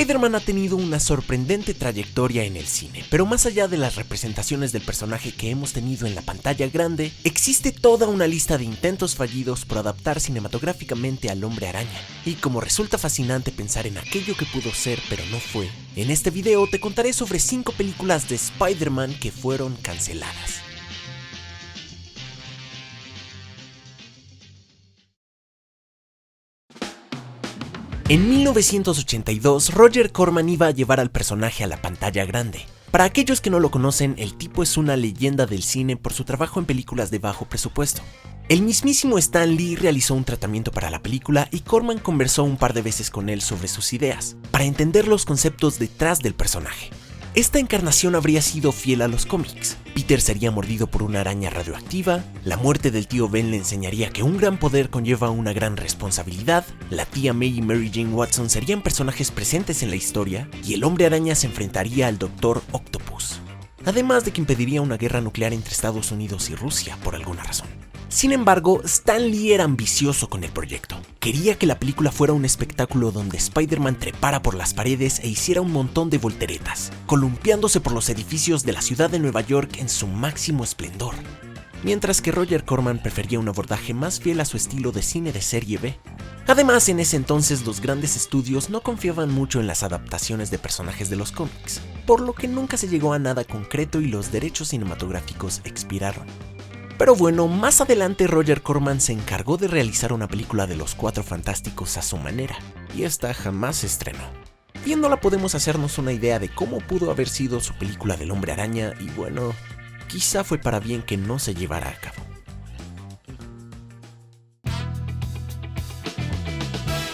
Spider-Man ha tenido una sorprendente trayectoria en el cine, pero más allá de las representaciones del personaje que hemos tenido en la pantalla grande, existe toda una lista de intentos fallidos por adaptar cinematográficamente al Hombre Araña. Y como resulta fascinante pensar en aquello que pudo ser pero no fue, en este video te contaré sobre 5 películas de Spider-Man que fueron canceladas. En 1982, Roger Corman iba a llevar al personaje a la pantalla grande. Para aquellos que no lo conocen, el tipo es una leyenda del cine por su trabajo en películas de bajo presupuesto. El mismísimo Stan Lee realizó un tratamiento para la película y Corman conversó un par de veces con él sobre sus ideas, para entender los conceptos detrás del personaje. Esta encarnación habría sido fiel a los cómics. Peter sería mordido por una araña radioactiva, la muerte del tío Ben le enseñaría que un gran poder conlleva una gran responsabilidad, la tía May y Mary Jane Watson serían personajes presentes en la historia, y el Hombre Araña se enfrentaría al Doctor Octopus. Además de que impediría una guerra nuclear entre Estados Unidos y Rusia por alguna razón. Sin embargo, Stan Lee era ambicioso con el proyecto. Quería que la película fuera un espectáculo donde Spider-Man trepara por las paredes e hiciera un montón de volteretas, columpiándose por los edificios de la ciudad de Nueva York en su máximo esplendor. Mientras que Roger Corman prefería un abordaje más fiel a su estilo de cine de serie B. Además, en ese entonces los grandes estudios no confiaban mucho en las adaptaciones de personajes de los cómics, por lo que nunca se llegó a nada concreto y los derechos cinematográficos expiraron. Pero bueno, más adelante Roger Corman se encargó de realizar una película de los Cuatro Fantásticos a su manera, y esta jamás se estrenó. Viéndola podemos hacernos una idea de cómo pudo haber sido su película del Hombre Araña, y bueno, quizá fue para bien que no se llevara a cabo.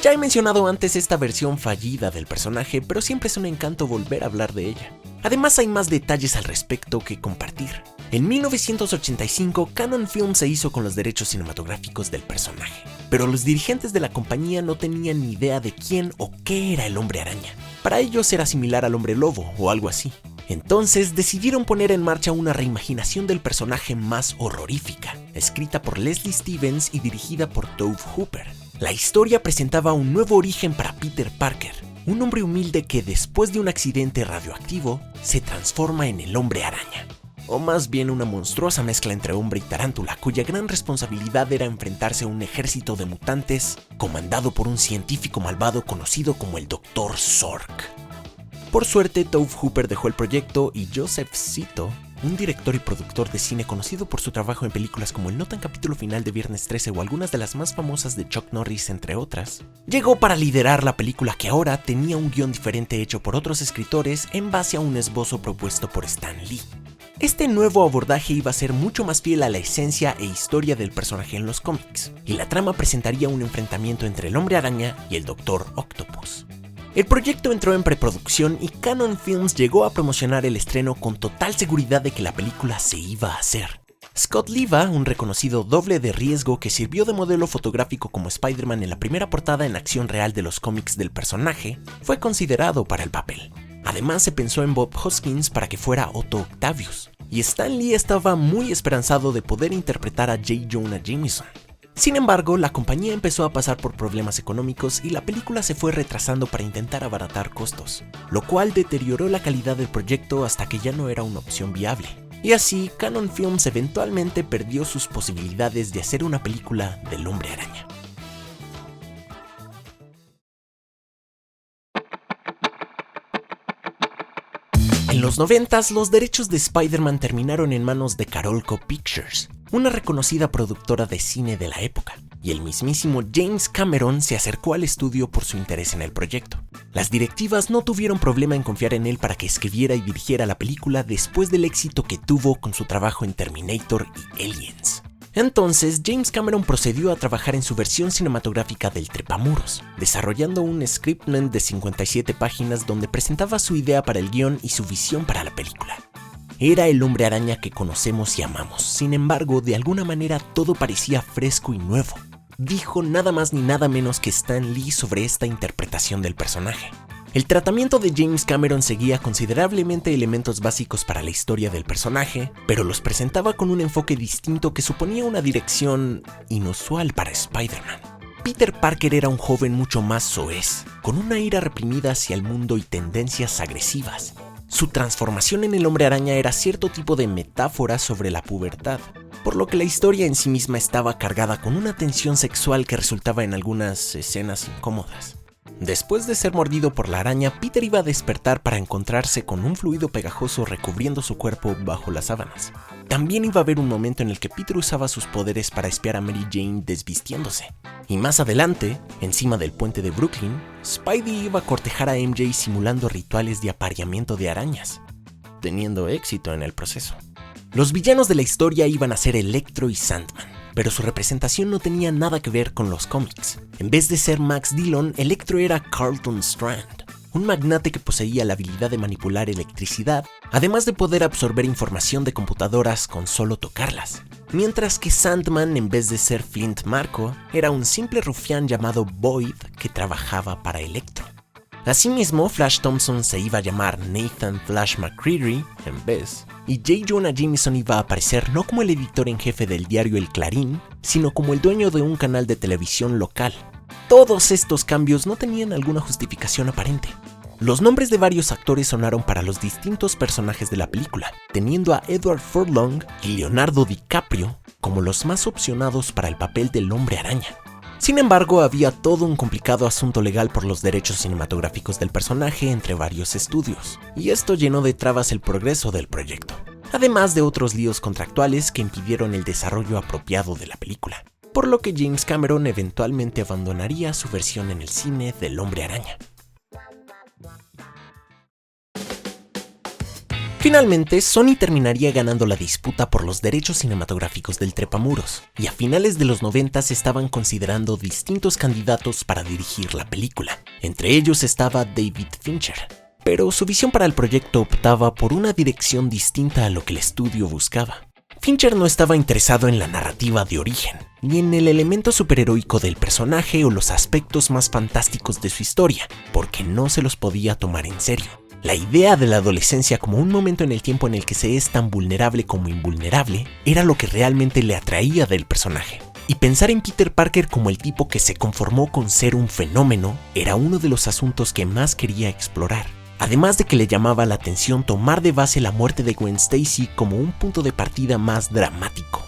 Ya he mencionado antes esta versión fallida del personaje, pero siempre es un encanto volver a hablar de ella. Además hay más detalles al respecto que compartir. En 1985, Cannon Films se hizo con los derechos cinematográficos del personaje, pero los dirigentes de la compañía no tenían ni idea de quién o qué era el Hombre Araña. Para ellos era similar al Hombre Lobo o algo así. Entonces decidieron poner en marcha una reimaginación del personaje más horrorífica, escrita por Leslie Stevens y dirigida por Tobe Hooper. La historia presentaba un nuevo origen para Peter Parker, un hombre humilde que después de un accidente radioactivo se transforma en el Hombre Araña. O más bien una monstruosa mezcla entre hombre y tarántula, cuya gran responsabilidad era enfrentarse a un ejército de mutantes comandado por un científico malvado conocido como el Dr. Zork. Por suerte, Tobe Hooper dejó el proyecto y Joseph Zito, un director y productor de cine conocido por su trabajo en películas como el no tan capítulo final de Viernes 13 o algunas de las más famosas de Chuck Norris, entre otras, llegó para liderar la película que ahora tenía un guión diferente hecho por otros escritores en base a un esbozo propuesto por Stan Lee. Este nuevo abordaje iba a ser mucho más fiel a la esencia e historia del personaje en los cómics, y la trama presentaría un enfrentamiento entre el Hombre Araña y el Doctor Octopus. El proyecto entró en preproducción y Cannon Films llegó a promocionar el estreno con total seguridad de que la película se iba a hacer. Scott Liva, un reconocido doble de riesgo que sirvió de modelo fotográfico como Spider-Man en la primera portada en acción real de los cómics del personaje, fue considerado para el papel. Además se pensó en Bob Hoskins para que fuera Otto Octavius, y Stan Lee estaba muy esperanzado de poder interpretar a J. Jonah Jameson. Sin embargo, la compañía empezó a pasar por problemas económicos y la película se fue retrasando para intentar abaratar costos, lo cual deterioró la calidad del proyecto hasta que ya no era una opción viable. Y así, Cannon Films eventualmente perdió sus posibilidades de hacer una película del Hombre Araña. En los 90s, los derechos de Spider-Man terminaron en manos de Carolco Pictures, una reconocida productora de cine de la época, y el mismísimo James Cameron se acercó al estudio por su interés en el proyecto. Las directivas no tuvieron problema en confiar en él para que escribiera y dirigiera la película después del éxito que tuvo con su trabajo en Terminator y Aliens. Entonces, James Cameron procedió a trabajar en su versión cinematográfica del Trepamuros, desarrollando un scriptment de 57 páginas donde presentaba su idea para el guión y su visión para la película. Era el Hombre Araña que conocemos y amamos, sin embargo, de alguna manera todo parecía fresco y nuevo. Dijo nada más ni nada menos que Stan Lee sobre esta interpretación del personaje. El tratamiento de James Cameron seguía considerablemente elementos básicos para la historia del personaje, pero los presentaba con un enfoque distinto que suponía una dirección inusual para Spider-Man. Peter Parker era un joven mucho más soez, con una ira reprimida hacia el mundo y tendencias agresivas. Su transformación en el Hombre Araña era cierto tipo de metáfora sobre la pubertad, por lo que la historia en sí misma estaba cargada con una tensión sexual que resultaba en algunas escenas incómodas. Después de ser mordido por la araña, Peter iba a despertar para encontrarse con un fluido pegajoso recubriendo su cuerpo bajo las sábanas. También iba a haber un momento en el que Peter usaba sus poderes para espiar a Mary Jane desvistiéndose. Y más adelante, encima del puente de Brooklyn, Spidey iba a cortejar a MJ simulando rituales de apareamiento de arañas, teniendo éxito en el proceso. Los villanos de la historia iban a ser Electro y Sandman, pero su representación no tenía nada que ver con los cómics. En vez de ser Max Dillon, Electro era Carlton Strand, un magnate que poseía la habilidad de manipular electricidad, además de poder absorber información de computadoras con solo tocarlas. Mientras que Sandman, en vez de ser Flint Marko, era un simple rufián llamado Boyd que trabajaba para Electro. Asimismo, Flash Thompson se iba a llamar Nathan Flash McCreary en vez, y J. Jonah Jameson iba a aparecer no como el editor en jefe del diario El Clarín, sino como el dueño de un canal de televisión local. Todos estos cambios no tenían alguna justificación aparente. Los nombres de varios actores sonaron para los distintos personajes de la película, teniendo a Edward Furlong y Leonardo DiCaprio como los más opcionados para el papel del Hombre Araña. Sin embargo, había todo un complicado asunto legal por los derechos cinematográficos del personaje entre varios estudios, y esto llenó de trabas el progreso del proyecto, además de otros líos contractuales que impidieron el desarrollo apropiado de la película, por lo que James Cameron eventualmente abandonaría su versión en el cine del Hombre Araña. Finalmente, Sony terminaría ganando la disputa por los derechos cinematográficos del Trepamuros, y a finales de los 90 se estaban considerando distintos candidatos para dirigir la película. Entre ellos estaba David Fincher, pero su visión para el proyecto optaba por una dirección distinta a lo que el estudio buscaba. Fincher no estaba interesado en la narrativa de origen, ni en el elemento superheroico del personaje o los aspectos más fantásticos de su historia, porque no se los podía tomar en serio. La idea de la adolescencia como un momento en el tiempo en el que se es tan vulnerable como invulnerable era lo que realmente le atraía del personaje. Y pensar en Peter Parker como el tipo que se conformó con ser un fenómeno era uno de los asuntos que más quería explorar. Además de que le llamaba la atención tomar de base la muerte de Gwen Stacy como un punto de partida más dramático.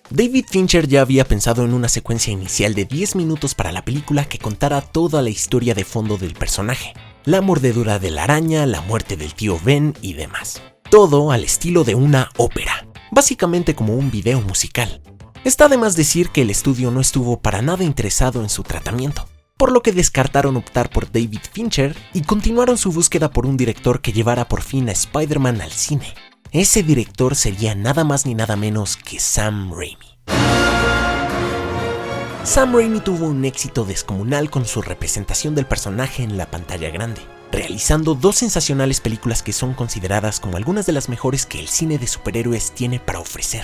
David Fincher ya había pensado en una secuencia inicial de 10 minutos para la película que contara toda la historia de fondo del personaje. La mordedura de la araña, la muerte del tío Ben y demás. Todo al estilo de una ópera, básicamente como un video musical. Está de más decir que el estudio no estuvo para nada interesado en su tratamiento, por lo que descartaron optar por David Fincher y continuaron su búsqueda por un director que llevara por fin a Spider-Man al cine. Ese director sería nada más ni nada menos que Sam Raimi. Sam Raimi tuvo un éxito descomunal con su representación del personaje en la pantalla grande, realizando 2 sensacionales películas que son consideradas como algunas de las mejores que el cine de superhéroes tiene para ofrecer.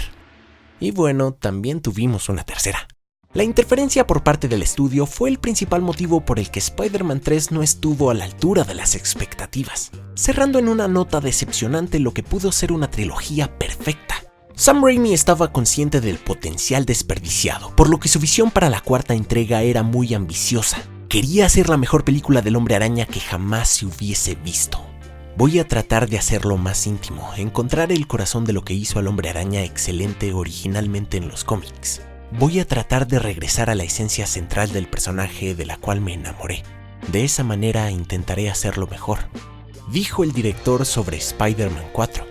Y bueno, también tuvimos una tercera. La interferencia por parte del estudio fue el principal motivo por el que Spider-Man 3 no estuvo a la altura de las expectativas, cerrando en una nota decepcionante lo que pudo ser una trilogía perfecta. Sam Raimi estaba consciente del potencial desperdiciado, por lo que su visión para la 4ª entrega era muy ambiciosa. Quería hacer la mejor película del Hombre Araña que jamás se hubiese visto. Voy a tratar de hacerlo más íntimo, encontrar el corazón de lo que hizo al Hombre Araña excelente originalmente en los cómics. Voy a tratar de regresar a la esencia central del personaje de la cual me enamoré. De esa manera intentaré hacerlo mejor, dijo el director sobre Spider-Man 4.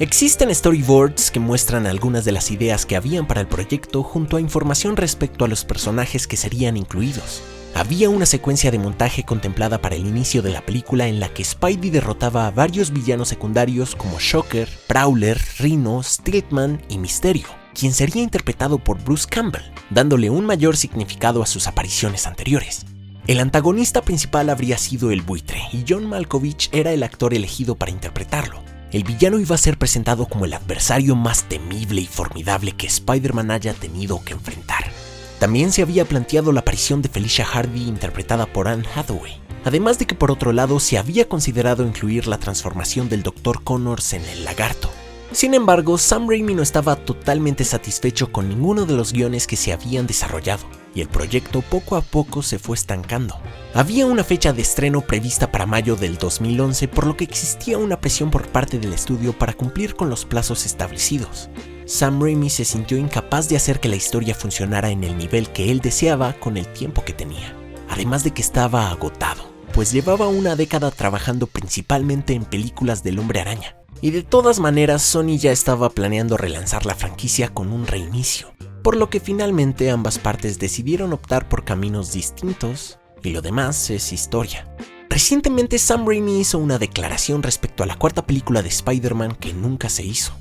Existen storyboards que muestran algunas de las ideas que habían para el proyecto junto a información respecto a los personajes que serían incluidos. Había una secuencia de montaje contemplada para el inicio de la película en la que Spidey derrotaba a varios villanos secundarios como Shocker, Prowler, Rhino, Stiltman y Mysterio, quien sería interpretado por Bruce Campbell, dándole un mayor significado a sus apariciones anteriores. El antagonista principal habría sido el Buitre y John Malkovich era el actor elegido para interpretarlo. El villano iba a ser presentado como el adversario más temible y formidable que Spider-Man haya tenido que enfrentar. También se había planteado la aparición de Felicia Hardy interpretada por Anne Hathaway, además de que por otro lado se había considerado incluir la transformación del Dr. Connors en el lagarto. Sin embargo, Sam Raimi no estaba totalmente satisfecho con ninguno de los guiones que se habían desarrollado, y el proyecto poco a poco se fue estancando. Había una fecha de estreno prevista para mayo del 2011, por lo que existía una presión por parte del estudio para cumplir con los plazos establecidos. Sam Raimi se sintió incapaz de hacer que la historia funcionara en el nivel que él deseaba con el tiempo que tenía, además de que estaba agotado, pues llevaba una década trabajando principalmente en películas del Hombre Araña. Y de todas maneras, Sony ya estaba planeando relanzar la franquicia con un reinicio, por lo que finalmente ambas partes decidieron optar por caminos distintos, y lo demás es historia. Recientemente Sam Raimi hizo una declaración respecto a la cuarta película de Spider-Man que nunca se hizo.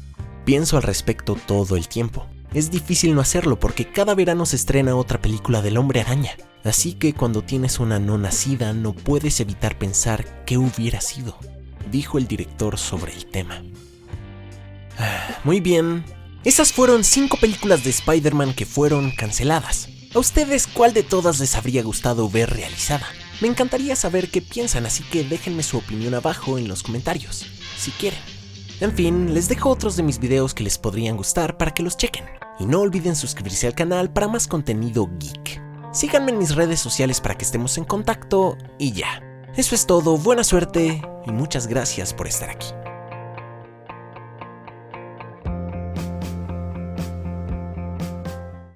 Pienso al respecto todo el tiempo. Es difícil no hacerlo porque cada verano se estrena otra película del Hombre Araña, así que cuando tienes una no nacida no puedes evitar pensar qué hubiera sido, dijo el director sobre el tema. Muy bien, esas fueron 5 películas de Spider-Man que fueron canceladas. ¿A ustedes cuál de todas les habría gustado ver realizada? Me encantaría saber qué piensan, así que déjenme su opinión abajo en los comentarios, si quieren. En fin, les dejo otros de mis videos que les podrían gustar para que los chequen. Y no olviden suscribirse al canal para más contenido geek. Síganme en mis redes sociales para que estemos en contacto y ya. Eso es todo, buena suerte y muchas gracias por estar aquí.